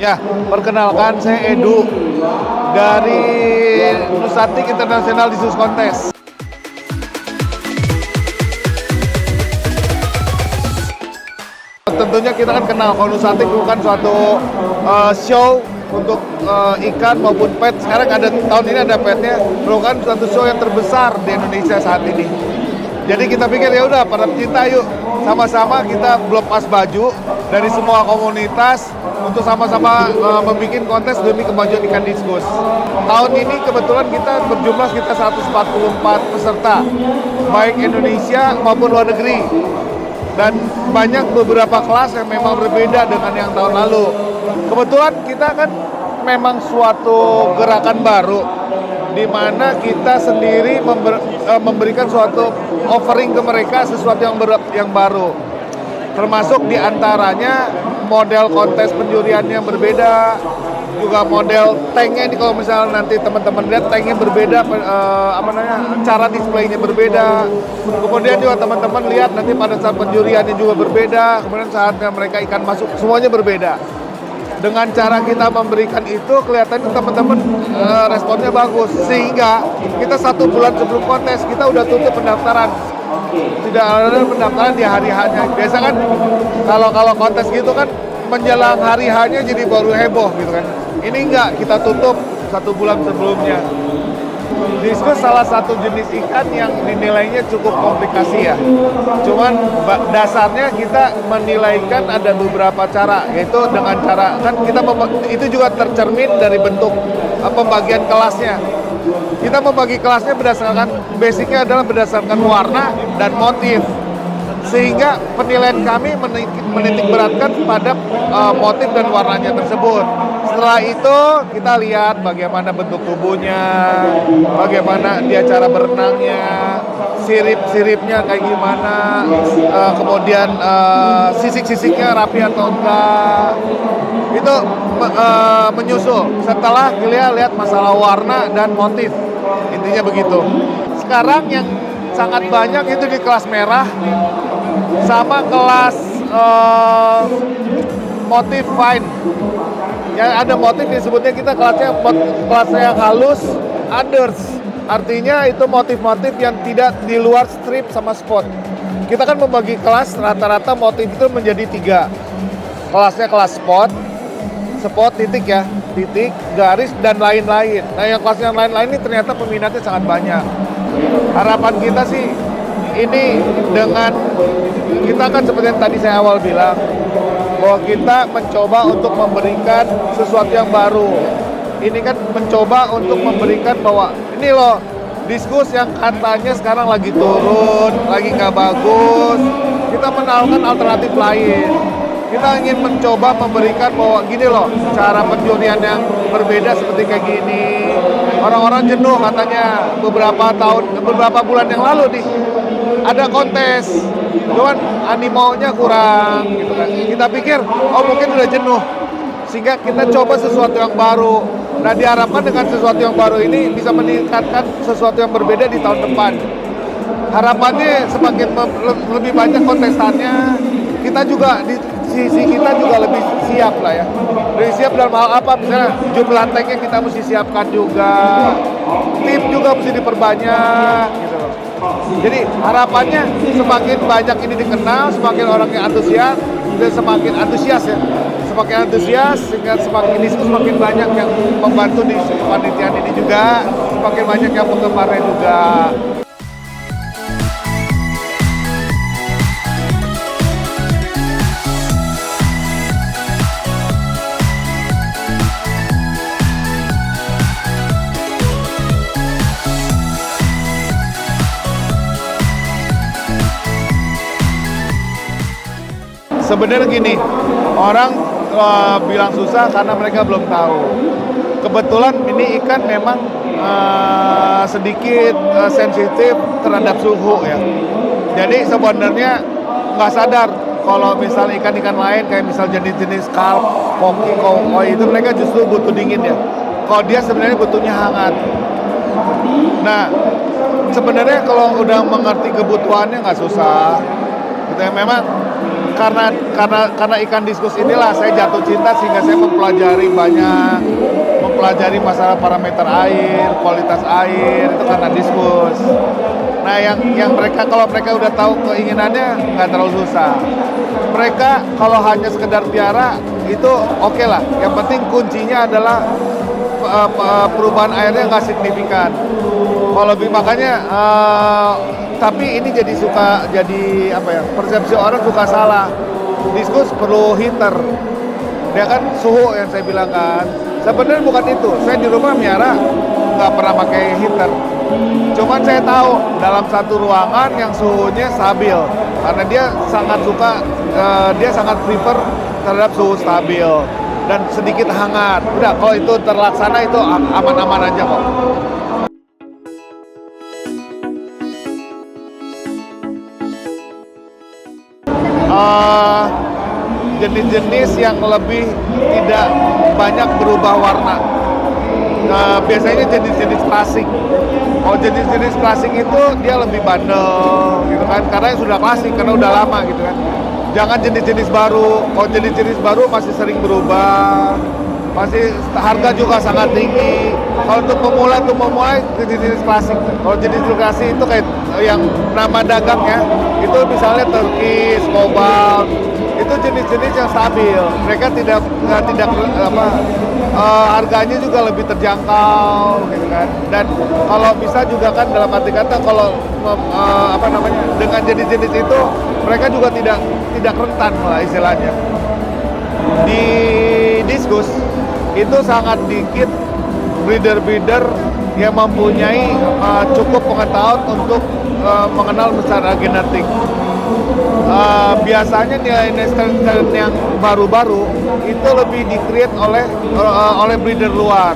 Ya, perkenalkan saya Edu dari Nusantik International Diskus Kontes. Tentunya kita kan kenal kalau Nusantik bukan suatu show untuk ikan maupun pet. Sekarang ada tahun ini ada petnya, merupakan suatu show yang terbesar di Indonesia saat ini. Jadi kita pikir ya udah para pecinta yuk sama-sama kita melepas baju dari semua komunitas untuk sama-sama membuat kontes demi kemajuan ikan diskus. Tahun ini kebetulan kita berjumlah sekitar 144 peserta, baik Indonesia maupun luar negeri. Dan banyak beberapa kelas yang memang berbeda dengan yang tahun lalu. Kebetulan kita kan memang suatu gerakan baru, di mana kita sendiri memberikan suatu offering ke mereka sesuatu yang baru. Termasuk diantaranya model kontes penjuriannya berbeda, juga model tanknya ini kalau misalnya nanti teman-teman lihat tanknya berbeda, cara displaynya berbeda. Kemudian juga teman-teman lihat nanti pada saat penjuriannya juga berbeda, kemudian saatnya mereka ikan masuk semuanya berbeda. Dengan cara kita memberikan itu kelihatannya teman-teman responnya bagus, sehingga kita 1 bulan sebelum kontes kita udah tutup pendaftaran. Tidak ada pendaftaran di hari hanya. Biasa kan kalau kontes gitu kan menjelang hari hanya jadi baru heboh gitu kan. Ini enggak, kita tutup 1 bulan sebelumnya. Diskus salah satu jenis ikan yang dinilainya cukup komplikasi ya. Cuman dasarnya kita menilaikan ada beberapa cara, yaitu dengan cara kan kita itu juga tercermin dari bentuk pembagian kelasnya. Kita membagi kelasnya berdasarkan basicnya adalah berdasarkan warna dan motif. Sehingga penilaian kami menitik beratkan pada motif dan warnanya tersebut. Setelah itu kita lihat bagaimana bentuk tubuhnya, bagaimana dia cara berenangnya, sirip-siripnya kayak gimana, kemudian sisik-sisiknya rapi atau enggak. Itu menyusul setelah kita lihat masalah warna dan motif. Intinya begitu. Sekarang yang sangat banyak itu di kelas merah sama kelas motif fine. Yang ada motif disebutnya kita kelasnya yang halus, others. Artinya itu motif-motif yang tidak di luar strip sama spot. Kita kan membagi kelas rata-rata motif itu menjadi 3. Kelasnya kelas spot titik ya, titik, garis dan lain-lain. Nah yang kelas yang lain-lain ini ternyata peminatnya sangat banyak. Harapan kita sih ini dengan kita kan seperti yang tadi saya awal bilang bahwa kita mencoba untuk memberikan sesuatu yang baru. Ini kan mencoba untuk memberikan bahwa ini loh diskus yang katanya sekarang lagi turun, lagi nggak bagus. Kita menawarkan alternatif lain. Kita ingin mencoba memberikan bahwa gini loh cara penjurian yang berbeda seperti kayak gini. Orang-orang jenuh katanya beberapa bulan yang lalu nih ada kontes, cuman animonya kurang gitu kan. Kita pikir mungkin udah jenuh, sehingga kita coba sesuatu yang baru. Nah diharapkan dengan sesuatu yang baru ini bisa meningkatkan sesuatu yang berbeda di tahun depan. Harapannya semakin lebih banyak kontestannya, kita juga di sisi kita juga lebih siap lah ya. Lebih siap dalam hal apa? Misalnya jumlah tanknya kita mesti siapkan juga, tim juga mesti diperbanyak gitu loh. Jadi harapannya semakin banyak ini dikenal, semakin orang yang antusias dan semakin antusias ya. Semakin antusias sehingga semakin banyak yang membantu di kepanitiaan ini juga, semakin banyak yang penggemarnya juga. Sebenarnya gini, orang bilang susah karena mereka belum tahu. Kebetulan ini ikan memang sedikit sensitif terhadap suhu ya. Jadi sebenarnya nggak sadar kalau misalnya ikan-ikan lain kayak misal jenis-jenis carp, koki, koi itu mereka justru butuh dingin ya. Kalau dia sebenarnya butuhnya hangat. Nah, sebenarnya kalau udah mengerti kebutuhannya nggak susah. Gitu ya, memang karena ikan diskus inilah saya jatuh cinta sehingga saya mempelajari masalah parameter air, kualitas air itu karena diskus. Nah, yang mereka kalau mereka udah tahu keinginannya nggak terlalu susah. Mereka kalau hanya sekedar piara itu oke lah. Yang penting kuncinya adalah perubahan airnya nggak signifikan. Kalau lebih makanya tapi ini jadi persepsi orang suka salah. Diskus perlu heater. Dia kan suhu yang saya bilang kan. Sebenarnya bukan itu. Saya di rumah miara nggak pernah pakai heater. Cuman saya tahu dalam satu ruangan yang suhunya stabil karena dia sangat prefer terhadap suhu stabil dan sedikit hangat. Udah, kalau itu terlaksana itu aman-aman aja kok. Jenis-jenis yang lebih tidak banyak berubah warna. Biasanya jenis-jenis klasik. Kalau jenis-jenis klasik itu dia lebih bandel gitu kan, karena yang sudah klasik, karena udah lama gitu kan. Jangan jenis-jenis baru. Kalau jenis-jenis baru masih sering berubah, masih harga juga sangat tinggi. Kalau untuk pemula jenis-jenis klasik. Kalau jenis klasik itu kayak yang nama dagangnya itu misalnya Turkish, Cobalt, itu jenis-jenis yang stabil. Mereka tidak harganya juga lebih terjangkau gitu kan. Dan kalau bisa juga kan dalam arti kata kalau dengan jenis-jenis itu mereka juga tidak rentan lah istilahnya. Di diskus itu sangat dikit breeder yang mempunyai cukup pengetahuan untuk mengenal secara genetik. Biasanya nilai strand yang baru-baru itu lebih di-create oleh breeder luar.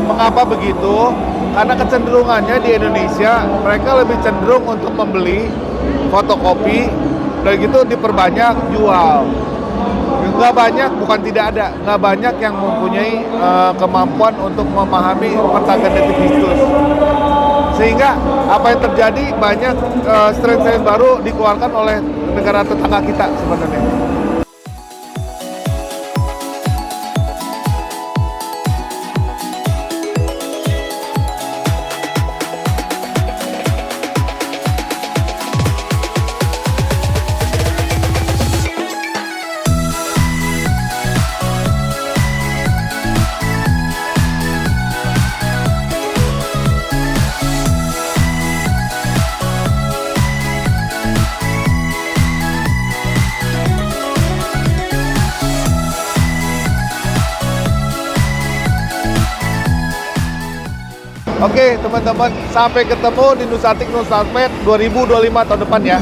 Mengapa begitu? Karena kecenderungannya di Indonesia mereka lebih cenderung untuk membeli fotokopi dan gitu diperbanyak jual. Nggak banyak, bukan tidak ada, nggak banyak yang mempunyai kemampuan untuk memahami peta genetik diskus. Sehingga apa yang terjadi banyak strain-strain baru dikeluarkan oleh negara tetangga kita sebenarnya. Oke teman-teman, sampai ketemu di Nusantik Pet 2025 tahun depan ya.